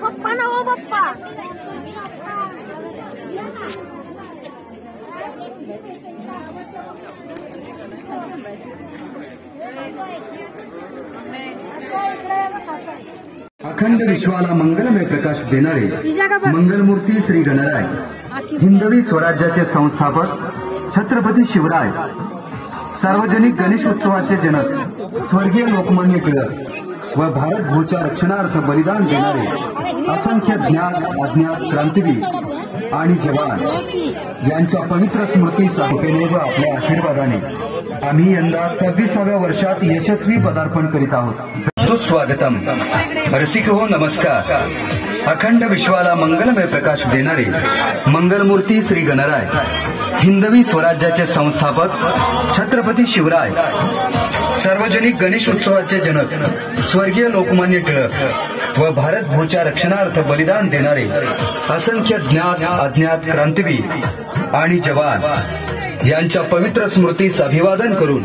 पप्पा ना हो पप्पा अखंड विश्वाला मंगलमय प्रकाश देणारे मंगलमूर्ती श्री गणराय हिंदवी स्वराज्याचे संस्थापक छत्रपती शिवराय सार्वजनिक गणेश उत्सवाचे जनक स्वर्गीय लोकमान्य टिळक व भारत भूच्या रक्षणार्थ बलिदान देणारे असंख्य ज्ञात अज्ञात क्रांतिवीर आणि जवान यांच्या पवित्र स्मृती संपेने व आपल्या आशीर्वादाने आम्ही यंदा 26व्या वर्षात यशस्वी पदार्पण करीत आहोत। सुस्वागतम रसिक हो नमस्कार। अखंड विश्वाला मंगलमय प्रकाश देणारे मंगलमूर्ती श्री गणराय हिंदवी स्वराज्याचे संस्थापक छत्रपती शिवराय सार्वजनिक गणेश उत्सवाचे जनक स्वर्गीय लोकमान्य टिळक व भारत भूच्या रक्षणार्थ बलिदान देणारे असंख्य ज्ञात अज्ञात क्रांतिवीर आणि जवान यांच्या पवित्र स्मृतीस अभिवादन करून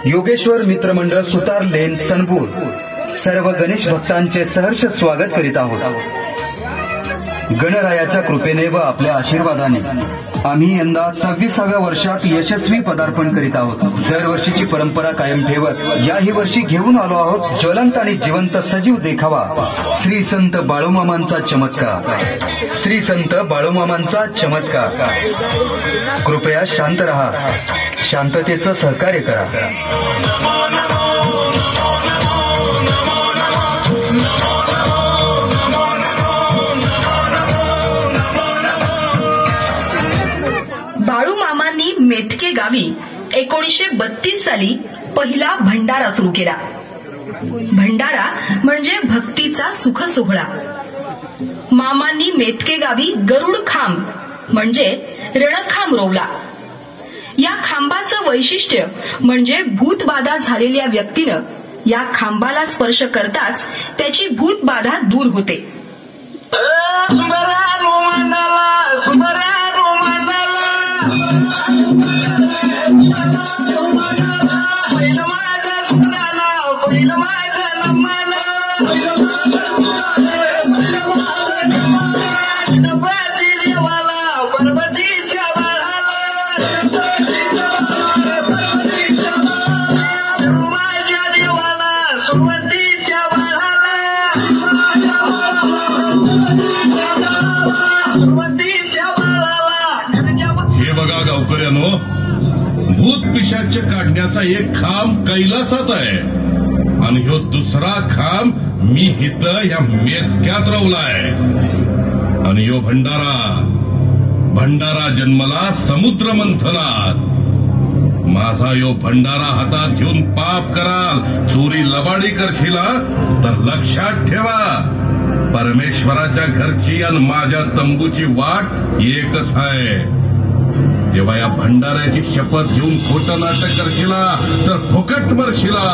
योगेश्वर मित्रमंडळ सुतार लेन सनपूर सर्व गणेश भक्तांचे सहर्ष स्वागत करीत आहोत। गणरायाच्या कृपेने व आपल्या आशीर्वादाने आम्ही यंदा 26व्या वर्षात यशस्वी पदार्पण करीत आहोत। दरवर्षीची परंपरा कायम ठेवत याही वर्षी घेऊन आलो आहोत ज्वलंत आणि जिवंत सजीव देखावा श्री संत बाळूमामांचा चमत्कार। श्री संत बाळूमामांचा चमत्कार। कृपया शांत रहा, शांततेचं सहकार्य करा। बाळूमामांनी मेथके गावी 1932 साली पहिला भंडारा सुरू केला। भंडारा म्हणजे भक्तीचा सुख सोहळा। मामांनी मेथके गावी गरुड खांब म्हणजे रणखांब रोवला। या खांबाचं वैशिष्ट्य म्हणजे भूतबाधा झालेल्या व्यक्तीनं या खांबाला स्पर्श करताच त्याची भूतबाधा दूर होते। भूत पिशाच काढण्याचा एक खांब कैलासात आहे आणि ह्यो दुसरा खांब मी इथं या मेथक्यात रवलाय। आणि ह्यो भंडारा जन्मला समुद्र मंथनात। माझा यो भंडारा हातात घेऊन पाप कराल, चोरी लबाडी करशीला तर लक्षात ठेवा परमेश्वराच्या घरची आणि माझ्या तंबूची वाट एकच आहे। तेव्हा या भंडाऱ्याची शपथ घेऊन खोटं नाटक करशीला तर फुकट मरशीला।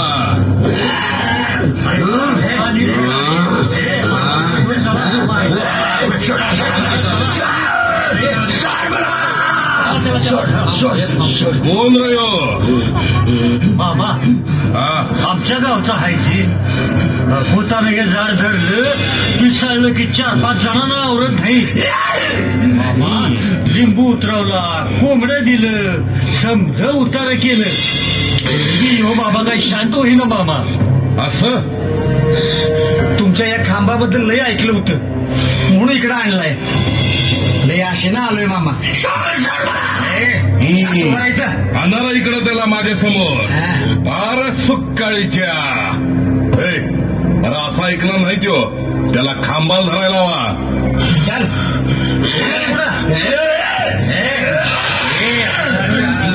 कोण रे मामा? आमच्या गावचा हायची पोतानं हे झाड धरलं पिसाळलं की 4-5 जणांना आवरत नाही। मामा लिंबू उतरवला, कोंबडं दिलं, समज उतार केलं। मी हो बाबा काही शांत होईना मामा। असं तुमच्या या खांबाबद्दल लय ऐकलं होतं म्हणून इकडे आणलाय। लय आशेनं आलोय मामा। आणा इकडं त्याला माझ्या समोर फार सुक्काळीच्या। अरे असा ऐकला नाही त्यो, त्याला खांबाला धरायला हवा। चल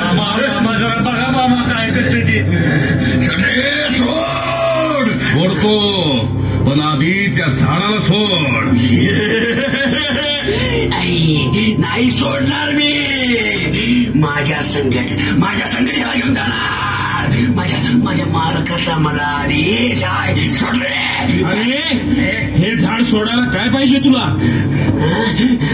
मामा जरा बघा मामा काय करते ते। सोडतो पण आधी त्या झाडाला सोड। नाही सोडणार मी। माझ्या संकट याला घेऊन जाणार। माझ्या मालकाचा मला आदेश आहे। सोडले। हे झाड सोडायला काय पाहिजे तुला?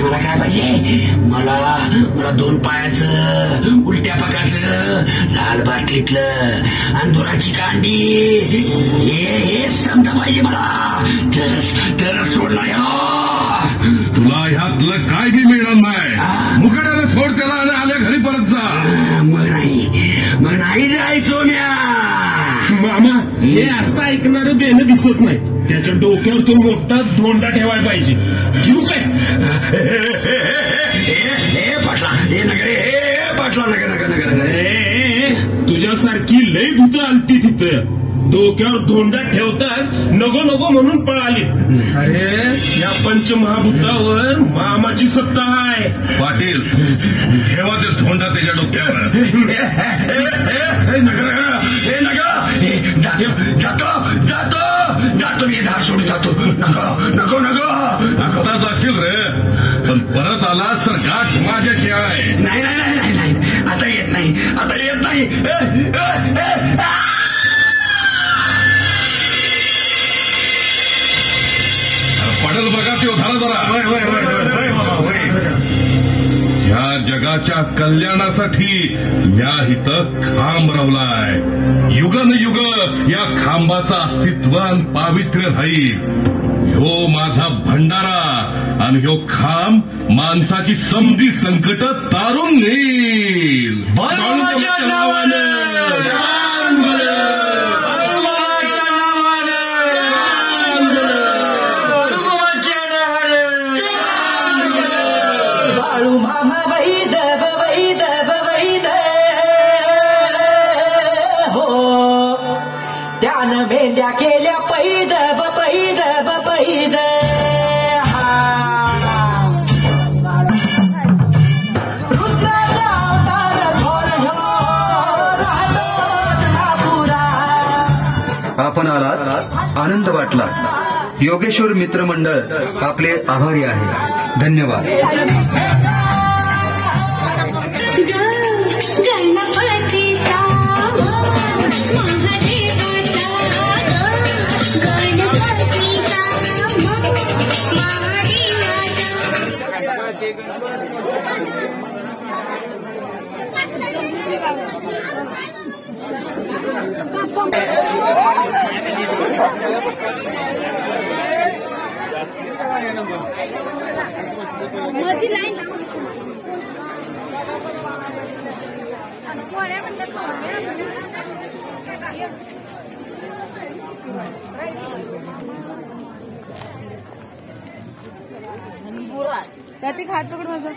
मला काय पाहिजे? मला 2 पायाचं उलट्या प्राध्यापकाचं, लाल बाटलीतलं अंधुराची कांडी हे समजा पाहिजे मला, तरच सोडणार तुला ह्यातलं काय बी मिळणार नाही. मुकाट्याने सोड त्याला आणि आल्या घरी परत जा. मग नाही जायचो म्या. मामा, हे असं ऐकणारं बेनं दिसत नाही. त्याच्या डोक्यावर तो मोठा धोंडा ठेवायला पाहिजे. घेऊ काय? पाटला हे नगर, हे पाटला नगर. तुझ्यासारखी लई भूत आलती तिथं. डोक्यावर धोंडा ठेवताच नको नको म्हणून पळाली. अरे या पंचमहाभूतावर मामाची सत्ता आहे. पाटील, ठेवा ते धोंडा त्याच्या डोक्यावर. जातो मी, झाड सोडून जातो. नको आता जाशील रे, पण परत आलास तर गाठ माझ्याशी आहे. नाही आता येत नाही. पडल बघा तो जरा. ह्या जगाच्या कल्याणासाठी म्या इथं खांब रवलाय. युगनयुग या खांबाचं अस्तित्व आणि पावित्र्य राहील. ह्यो माझा भंडारा आणि ह्यो खांब माणसाची समधी संकट तारून नेईल. बाळूमामाच्या नावानं. बाळू मामा वैद हो, त्यानं मेंढ्या केल्या पैद आपण आलात, आनंद वाटला. योगेश्वर मित्र मंडळ आपले आभारी आहे. धन्यवाद. मध्ये लाईन प्रतीक हात पकड माझा.